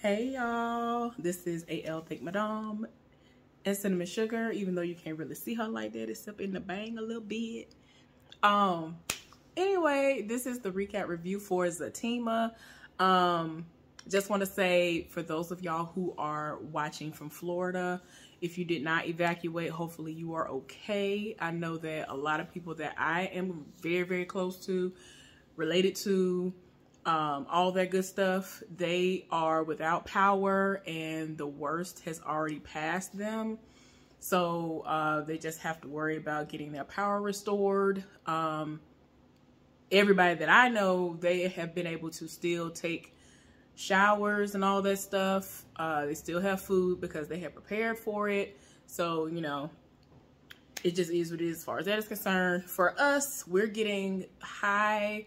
Hey y'all, this is AL Think Madame and Cinnamon Sugar, even though you can't really see her like that except in the bang a little bit. Anyway, this is the recap review for Zatima. Just want to say, for those of y'all who are watching from Florida, if you did not evacuate, hopefully you are okay. I know that a lot of people that I am very, very close to, related to, all that good stuff, they are without power and the worst has already passed them. So they just have to worry about getting their power restored. Everybody that I know, they have been able to still take showers and all that stuff. They still have food because they have prepared for it. So, you know, it just is what it is as far as that is concerned. For us, we're getting high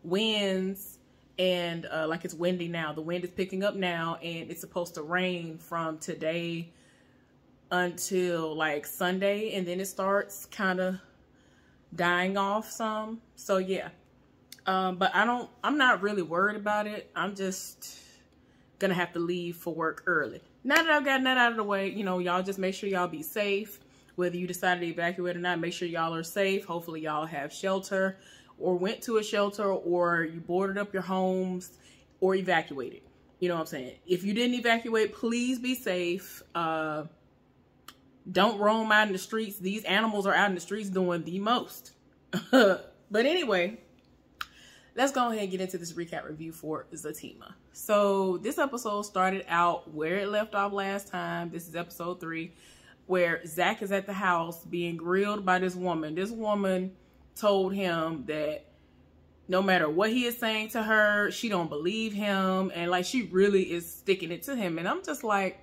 winds and like it's windy now. The wind is picking up now and it's supposed to rain from today until like Sunday, and then it starts kind of dying off some. So yeah, but I'm not really worried about it. I'm just gonna have to leave for work early. Now that I've gotten that out of the way, you know, y'all just make sure y'all be safe. Whether you decided to evacuate or not, make sure y'all are safe. Hopefully y'all have shelter, or went to a shelter, or you boarded up your homes, or evacuated. You know what I'm saying? If you didn't evacuate, please be safe. Don't roam out in the streets. These animals are out in the streets doing the most. But anyway, let's go ahead and get into this recap review for Zatima. So this episode started out where it left off last time. This is episode 3, where Zach is at the house being grilled by this woman. This woman told him that no matter what he is saying to her, she don't believe him, and like she really is sticking it to him. And I'm just like,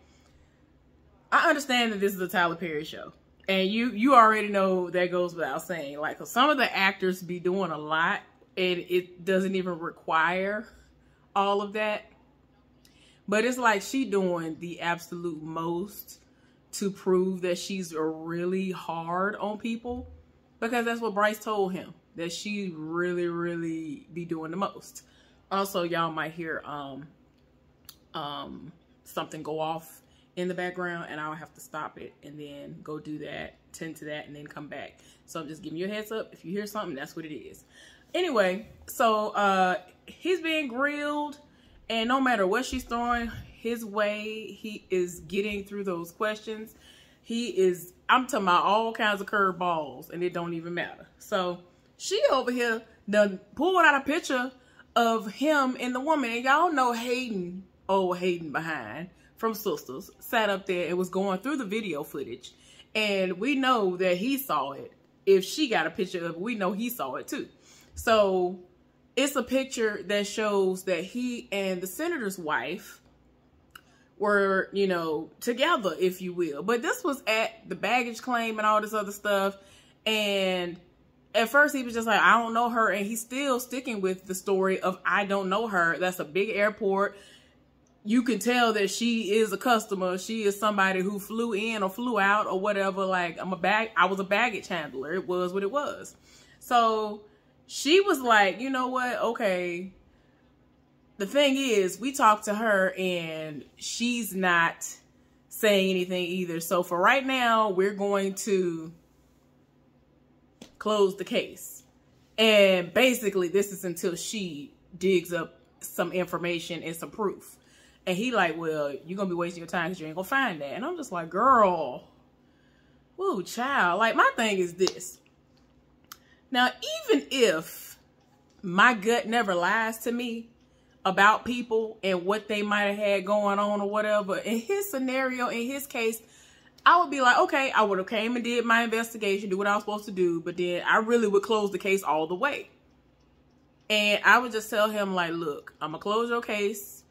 I understand that this is a Tyler Perry show, and you already know that goes without saying. Like, 'cause some of the actors be doing a lot and it doesn't even require all of that, but it's like she doing the absolute most to prove that she's really hard on people. Because that's what Bryce told him, that she really, really be doing the most. Also, y'all might hear something go off in the background, and I'll have to stop it and then go do that, tend to that, and then come back. So I'm just giving you a heads up. If you hear something, that's what it is. Anyway, so he's being grilled, and no matter what she's throwing his way, he is getting through those questions. I'm talking about all kinds of curveballs, and it don't even matter. So she over here done pulled out a picture of him and the woman, and y'all know Hayden, old Hayden behind from Sisters, sat up there and was going through the video footage, and we know that he saw it. If she got a picture of it, we know he saw it too. So it's a picture that shows that he and the senator's wife were, you know, together, if you will. But this was at the baggage claim and all this other stuff. And at first he was just like, I don't know her. And he's still sticking with the story of, I don't know her. That's a big airport. You can tell that she is a customer. She is somebody who flew in or flew out or whatever. Like, I was a baggage handler. It was what it was. So she was like, you know what? Okay. The thing is, we talked to her and she's not saying anything either. So for right now, we're going to close the case. And basically, this is until she digs up some information and some proof. And he like, well, you're going to be wasting your time because you ain't going to find that. And I'm just like, girl, woo, child. Like, my thing is this. Now, even if my gut never lies to me about people and what they might have had going on or whatever, in his scenario, in his case, I would be like, okay, I would have came and did my investigation, do what I was supposed to do, but then I really would close the case all the way. And I would just tell him, like, look, I'm gonna close your case,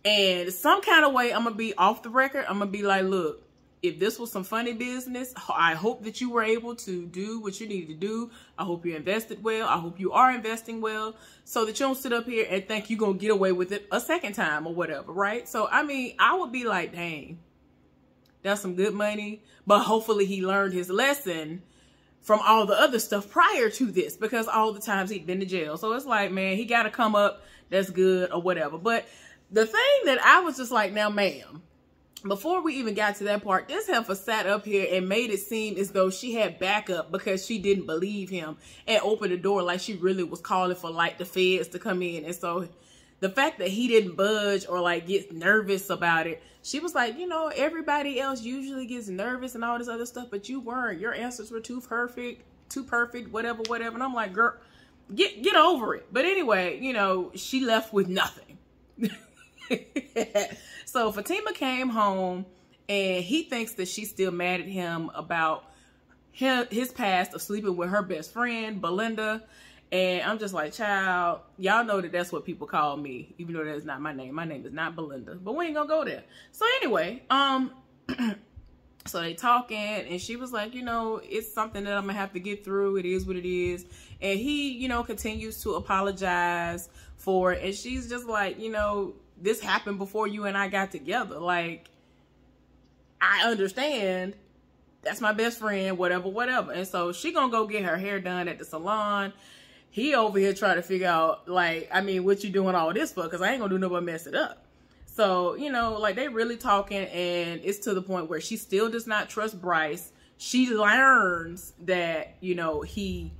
and some kind of way I'm gonna be off the record. I'm gonna be like, look, if this was some funny business, I hope that you were able to do what you needed to do. I hope you invested well. I hope you are investing well, so that you don't sit up here and think you're going to get away with it a second time or whatever, right? So, I mean, I would be like, dang, that's some good money. But hopefully he learned his lesson from all the other stuff prior to this, because all the times he'd been to jail. So it's like, man, he got to come up that's good or whatever. But the thing that I was just like, now, ma'am, before we even got to that part, this heifer sat up here and made it seem as though she had backup because she didn't believe him and opened the door like she really was calling for like the feds to come in. And so the fact that he didn't budge or like get nervous about it, she was like, you know, everybody else usually gets nervous and all this other stuff, but you weren't. Your answers were too perfect, whatever. And I'm like, girl, get over it. But anyway, you know, she left with nothing. So Fatima came home and he thinks that she's still mad at him about his past of sleeping with her best friend, Belinda. And I'm just like, child, y'all know that that's what people call me, even though that's not my name. My name is not Belinda, but we ain't gonna go there. So anyway, so they talking and she was like, you know, it's something that I'm gonna have to get through. It is what it is. And he, you know, continues to apologize for it. And she's just like, you know, this happened before you and I got together. Like, I understand. That's my best friend, whatever. And so she gonna go get her hair done at the salon. He over here trying to figure out, like, I mean, what you doing all this for? Because I ain't gonna do nothing but mess it up. So, you know, like, they really talking, and it's to the point where she still does not trust Bryce. She learns that, you know, he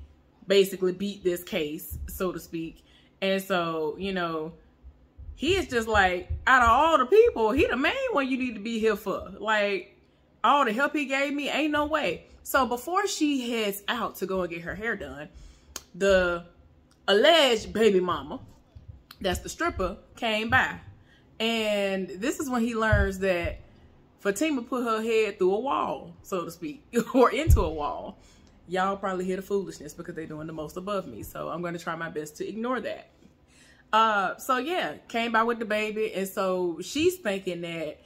basically beat this case, so to speak. And so, you know, he is just like, out of all the people, he the main one you need to be here for. Like, all the help he gave me, ain't no way. So before she heads out to go and get her hair done, the alleged baby mama, that's the stripper, came by. And this is when he learns that Fatima put her head through a wall, so to speak, or into a wall. Y'all probably hear the foolishness because they're doing the most above me. So I'm going to try my best to ignore that. So yeah, came by with the baby. And so she's thinking that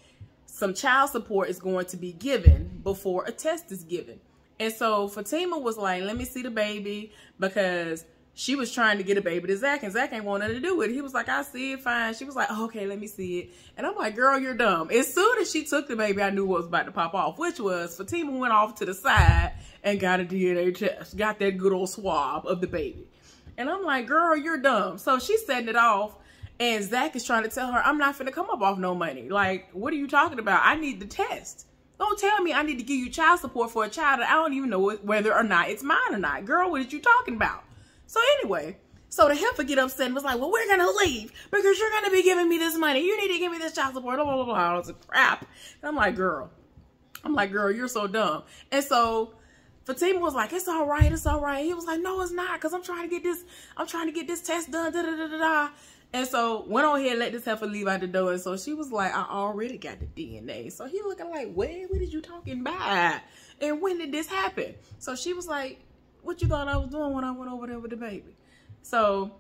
some child support is going to be given before a test is given. And so Fatima was like, let me see the baby, because she was trying to get a baby to Zach, and Zach ain't want nothing to do with it. He was like, I see it, fine. She was like, oh, okay, let me see it. And I'm like, girl, you're dumb. As soon as she took the baby, I knew what was about to pop off, which was Fatima went off to the side and got a DNA test, got that good old swab of the baby. And I'm like, girl, you're dumb. So she's setting it off, and Zach is trying to tell her, I'm not finna come up off no money. Like, what are you talking about? I need the test. Don't tell me I need to give you child support for a child that I don't even know whether or not it's mine or not. Girl, what are you talking about? So anyway, so the heifer get upset and was like, well, we're going to leave because you're going to be giving me this money. You need to give me this child support. Blah, blah, blah, blah. I was like, crap. And I'm like, girl, you're so dumb. And so Fatima was like, it's all right. It's all right. He was like, no, it's not. Cause I'm trying to get this test done. Da, da, da, da, da. And so went on here and let this heifer leave out the door. And so she was like, I already got the DNA. So he looking like, what did you talking about? And when did this happen? So she was like, what you thought I was doing when I went over there with the baby? So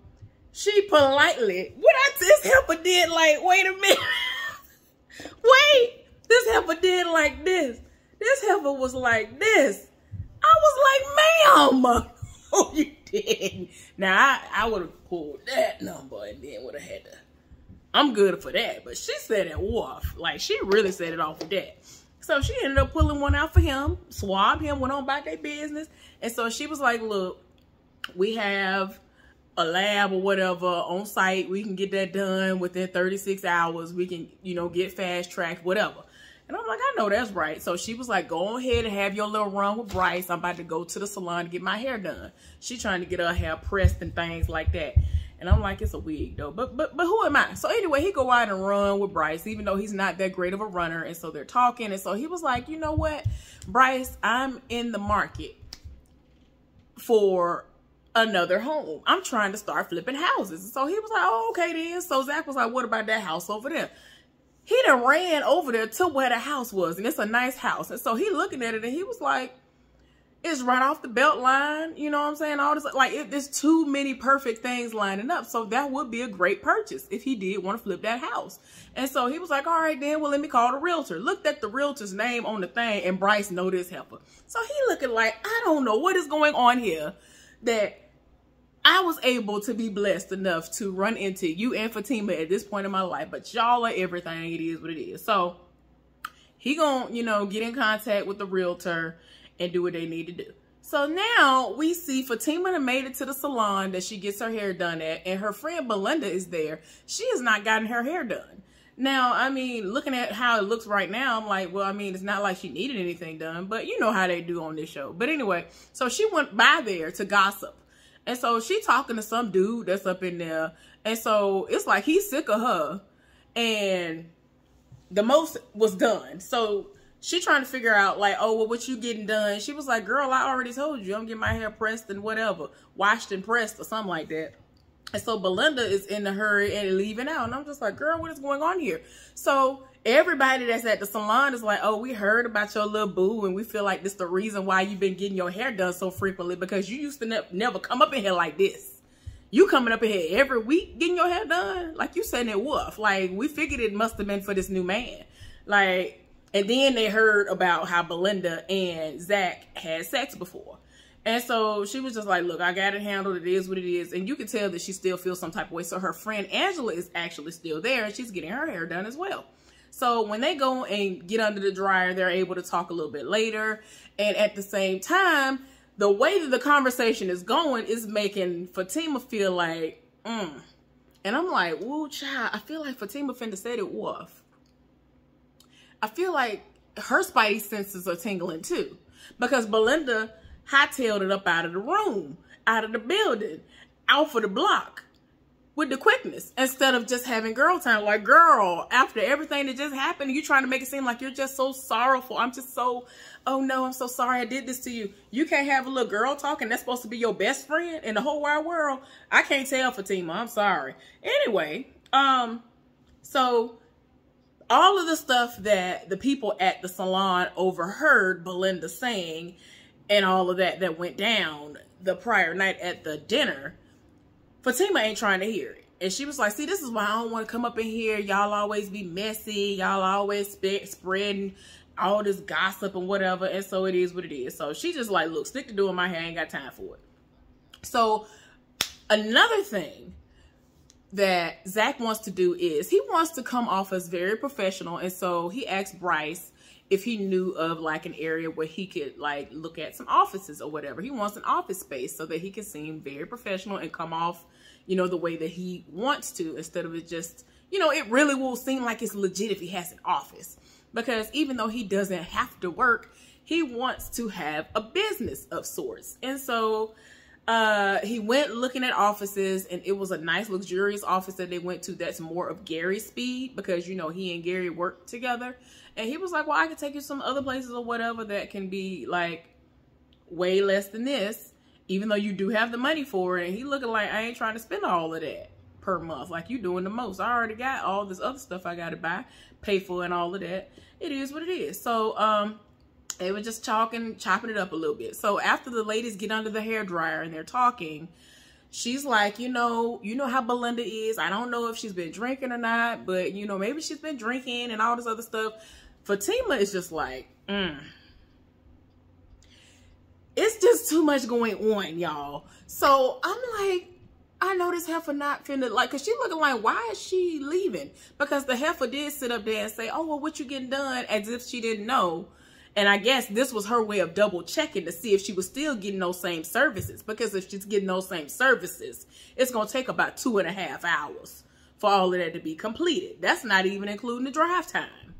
she politely, this heifer did like, wait a minute. Wait, this heifer did like this. This heifer was like this. I was like, ma'am. Oh, you didn't. Now, I would have pulled that number and then would have had to. I'm good for that. But she said it off. Like, she really said it off with that. So she ended up pulling one out for him, swabbed him, went on about their business. And so she was like, look, we have a lab or whatever on site. We can get that done within 36 hours. We can, you know, get fast tracked, whatever. And I'm like, I know that's right. So she was like, go ahead and have your little run with Bryce. I'm about to go to the salon to get my hair done. She trying to get her hair pressed and things like that. And I'm like, it's a wig though. But who am I? So anyway, he go out and run with Bryce, even though he's not that great of a runner. And so they're talking. And so he was like, you know what, Bryce, I'm in the market for another home. I'm trying to start flipping houses. And so he was like, oh, okay then. So Zach was like, what about that house over there? He done ran over there to where the house was, and it's a nice house. And so he looking at it, and he was like, it's right off the belt line. You know what I'm saying? All this, like, there's too many perfect things lining up. So that would be a great purchase if he did want to flip that house. And so he was like, all right, then, well, let me call the realtor. Looked at the realtor's name on the thing, and Bryce know this helper. So he looking like, I don't know what is going on here, that I was able to be blessed enough to run into you and Fatima at this point in my life, but y'all are everything. It is what it is. So he gonna, you know, get in contact with the realtor and do what they need to do. So now we see Fatima made it to the salon that she gets her hair done at, and her friend Belinda is there. She has not gotten her hair done. Now, I mean, looking at how it looks right now, I'm like, well, I mean, it's not like she needed anything done, but you know how they do on this show. But anyway, so she went by there to gossip. And so she talking to some dude that's up in there. And so it's like he's sick of her. And the most was done. So she trying to figure out like, oh, well, what you getting done? She was like, girl, I already told you I'm getting my hair pressed and whatever. Washed and pressed or something like that. And so Belinda is in a hurry and leaving out. And I'm just like, girl, what is going on here? So everybody that's at the salon is like, oh, we heard about your little boo. And we feel like this is the reason why you've been getting your hair done so frequently. Because you used to never come up in here like this. You coming up in here every week getting your hair done? Like you said it was. Like we figured it must have been for this new man. Like, and then they heard about how Belinda and Zach had sex before. And so she was just like, look, I got it handled. It is what it is. And you can tell that she still feels some type of way. So her friend Angela is actually still there and she's getting her hair done as well. So when they go and get under the dryer, they're able to talk a little bit later. And at the same time, the way that the conversation is going is making Fatima feel like, And I'm like, woo, child, I feel like Fatima finna said it was. I feel like her spidey senses are tingling too. Because Belinda hightailed it up out of the room, out of the building, out for the block with the quickness instead of just having girl time. Like, girl, after everything that just happened, you trying to make it seem like you're just so sorrowful. I'm just so, oh no, I'm so sorry I did this to you. You can't have a little girl talking. That's supposed to be your best friend in the whole wide world. I can't tell, Fatima. I'm sorry. Anyway, so all of the stuff that the people at the salon overheard Belinda saying and all of that went down the prior night at the dinner, Fatima ain't trying to hear it. And she was like, see, this is why I don't want to come up in here. Y'all always be messy. Y'all always spreading all this gossip and whatever. And so it is what it is. So she just like, look, stick to doing my hair. I ain't got time for it. So another thing that Zach wants to do is he wants to come off as very professional. And so he asked Bryce if he knew of like an area where he could like look at some offices or whatever. He wants an office space so that he can seem very professional and come off, you know, the way that he wants to, instead of it just, you know, it really will seem like it's legit if he has an office. Because even though he doesn't have to work, he wants to have a business of sorts. And so he went looking at offices, and it was a nice luxurious office that they went to that's more of Gary's speed, because, you know, he and Gary work together. And he was like, well, I can take you some other places or whatever that can be like way less than this, even though you do have the money for it. And he looking like, I ain't trying to spend all of that per month. Like, you doing the most. I already got all this other stuff I got to buy, pay for, and all of that. It is what it is. So, they were just chopping it up a little bit. So after the ladies get under the hairdryer and they're talking, she's like, you know how Belinda is. I don't know if she's been drinking or not, but, you know, maybe she's been drinking and all this other stuff. Fatima is just like, It's just too much going on, y'all. So I'm like, I know this heifer not finna, like, cause she looking like, why is she leaving? Because the heifer did sit up there and say, oh, well, what you getting done? As if she didn't know. And I guess this was her way of double checking to see if she was still getting those same services. Because if she's getting those same services, it's going to take about 2.5 hours for all of that to be completed. That's not even including the drive time.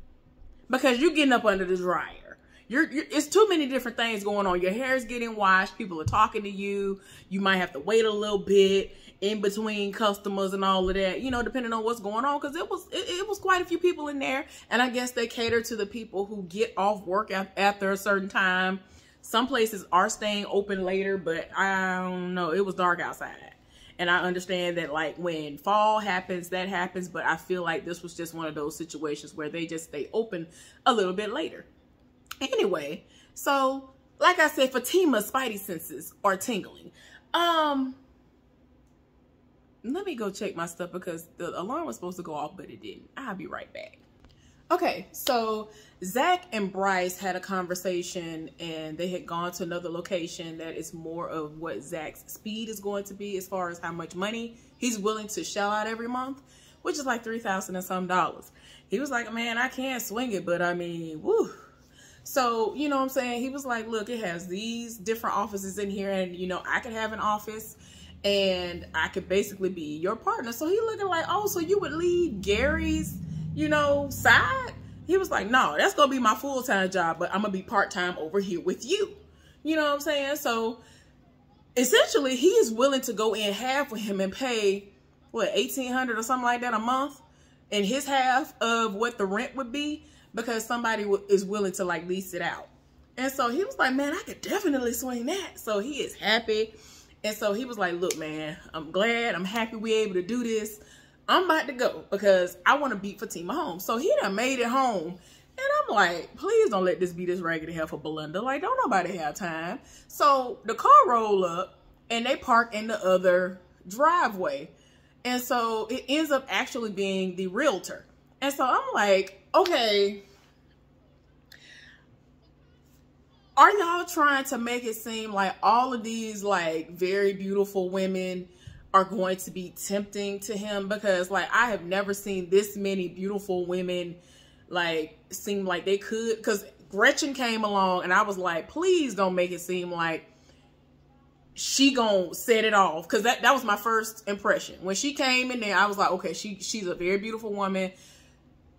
Because you're getting up under the dryer. It's too many different things going on. Your hair is getting washed. People are talking to you. You might have to wait a little bit in between customers and all of that, you know, depending on what's going on. Because it was quite a few people in there. And I guess they cater to the people who get off work after a certain time. Some places are staying open later, but I don't know. It was dark outside. And I understand that, like, when fall happens, that happens. But I feel like this was just one of those situations where they just stay open a little bit later. Anyway, so, like I said, Fatima's spidey senses are tingling. Let me go check my stuff because the alarm was supposed to go off, but it didn't. I'll be right back. Okay, so Zach and Bryce had a conversation, and they had gone to another location that is more of what Zach's speed is going to be as far as how much money he's willing to shell out every month, which is like $3,000 and some dollars. He was like, man, I can't swing it, but I mean, woo. So, you know what I'm saying? He was like, look, it has these different offices in here, and, you know, I could have an office and I could basically be your partner. So he looking like, oh, so you would leave Gary's, you know, side? He was like, no, that's going to be my full-time job, but I'm going to be part-time over here with you. You know what I'm saying? So essentially, he is willing to go in half with him and pay, what, $1,800 or something like that a month, and his half of what the rent would be, because somebody is willing to like lease it out. And so he was like, man, I could definitely swing that. So he is happy. And so he was like, look, man, I'm glad, I'm happy we able to do this. I'm about to go because I want to beat Fatima home. So he done made it home. And I'm like, please don't let this be this raggedy hell for Belinda. Like, don't nobody have time. So the car roll up and they park in the other driveway. And so it ends up actually being the realtor. And so I'm like, okay, are y'all trying to make it seem like all of these like very beautiful women are going to be tempting to him? Because like, I have never seen this many beautiful women like seem like they could. Because Gretchen came along and I was like, please don't make it seem like she gonna set it off. Because that was my first impression. When she came in there, I was like, okay, she's a very beautiful woman.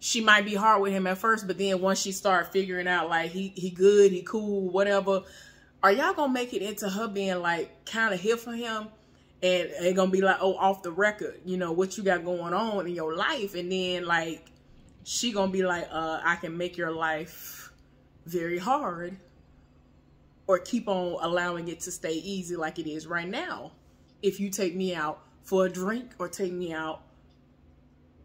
She might be hard with him at first, but then once she started figuring out like he good, he cool, whatever, are y'all gonna make it into her being like kind of here for him, and it gonna be like, oh, off the record, you know, what you got going on in your life, and then like she gonna be like, I can make your life very hard, or keep on allowing it to stay easy like it is right now if you take me out for a drink or take me out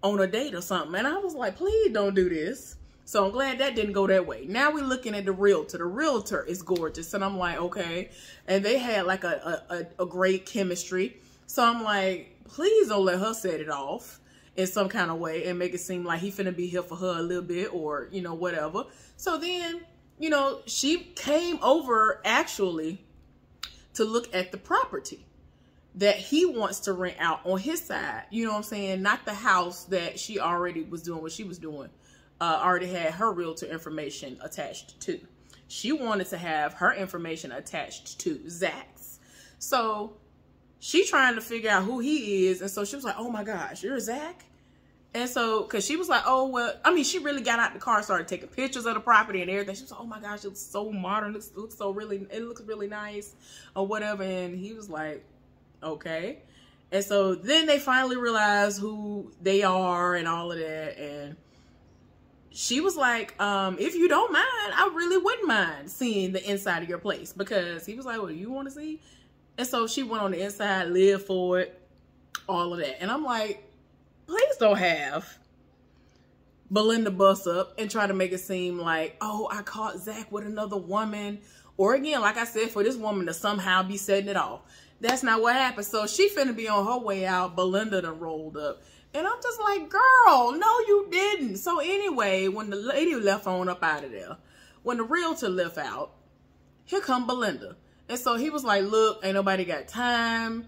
on a date or something. And I was like, please don't do this. So I'm glad that didn't go that way. Now we're looking at the realtor. The realtor is gorgeous. And I'm like, okay. And they had like a great chemistry. So I'm like, please don't let her set it off in some kind of way and make it seem like he finna be here for her a little bit, or, you know, whatever. So then, you know, she came over actually to look at the property that he wants to rent out on his side. You know what I'm saying? Not the house that she already was doing what she was doing. Already had her realtor information attached to. She wanted to have her information attached to Zach's. So she trying to figure out who he is. And so she was like, oh my gosh, you're Zach? And so, cause she was like, oh, well, I mean, she really got out the car, started taking pictures of the property and everything. She was like, oh my gosh, it looks so modern. It looks so really, it looks really nice or whatever. And he was like, okay. And so then they finally realized who they are and all of that. And she was like, if you don't mind, I really wouldn't mind seeing the inside of your place. Because he was like, well, you want to see? And so she went on the inside, lived for it, all of that. And I'm like, please don't have Belinda bust up and try to make it seem like, oh, I caught Zach with another woman. Or again, like I said, for this woman to somehow be setting it off. That's not what happened. So she finna be on her way out. Belinda done rolled up. And I'm just like, girl, no, you didn't. So anyway, when the lady left on up out of there, when the realtor left out, here come Belinda. And so he was like, look, ain't nobody got time.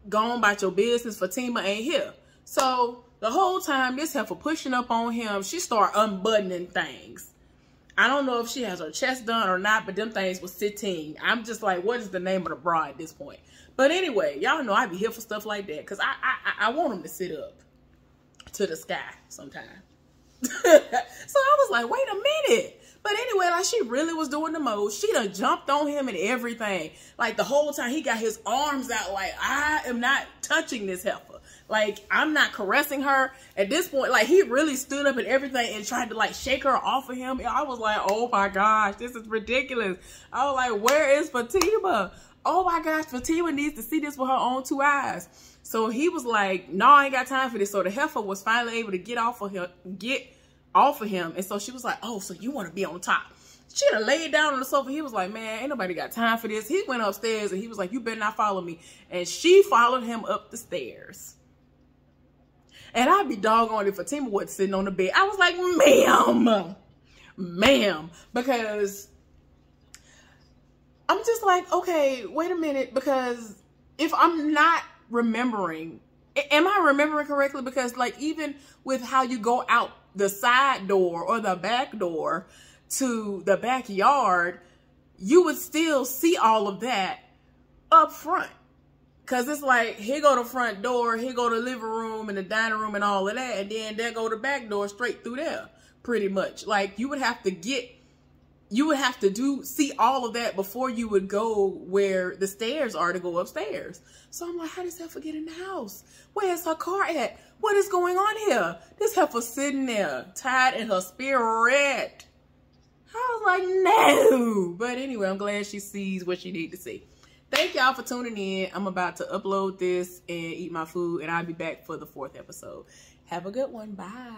Go on about your business. Fatima ain't here. So the whole time this heifer pushing up on him, she started unbuttoning things. I don't know if she has her chest done or not, but them things was sitting. I'm just like, what is the name of the bra at this point? But anyway, y'all know I be here for stuff like that, because I want him to sit up to the sky sometime. So I was like, wait a minute. But anyway, like, she really was doing the most. She done jumped on him and everything. Like, the whole time he got his arms out like, I am not touching this heifer. Like, I'm not caressing her. At this point, like, he really stood up and everything and tried to, like, shake her off of him. And I was like, oh, my gosh, this is ridiculous. I was like, where is Fatima? Oh, my gosh, Fatima needs to see this with her own 2 eyes. So he was like, no, I ain't got time for this. So the heifer was finally able to get off of him. And so she was like, oh, so you want to be on top. She done laid down on the sofa. He was like, man, ain't nobody got time for this. He went upstairs and he was like, you better not follow me. And she followed him up the stairs. And I'd be doggone if Fatima wasn't sitting on the bed. I was like, ma'am, because I'm just like, okay, wait a minute. Because if I'm not remembering, am I remembering correctly? Because like, even with how you go out the side door or the back door, to the backyard, you would still see all of that up front. Cause it's like, here go the front door, here go the living room and the dining room and all of that. And then there go the back door straight through there, pretty much. Like, you would have to see all of that before you would go where the stairs are to go upstairs. So I'm like, how does Heifer get in the house? Where's her car at? What is going on here? This Heifer sitting there, tied in her spirit. I was like, no. But anyway, I'm glad she sees what she needs to see. Thank y'all for tuning in. I'm about to upload this and eat my food, and I'll be back for the 4th episode. Have a good one. Bye.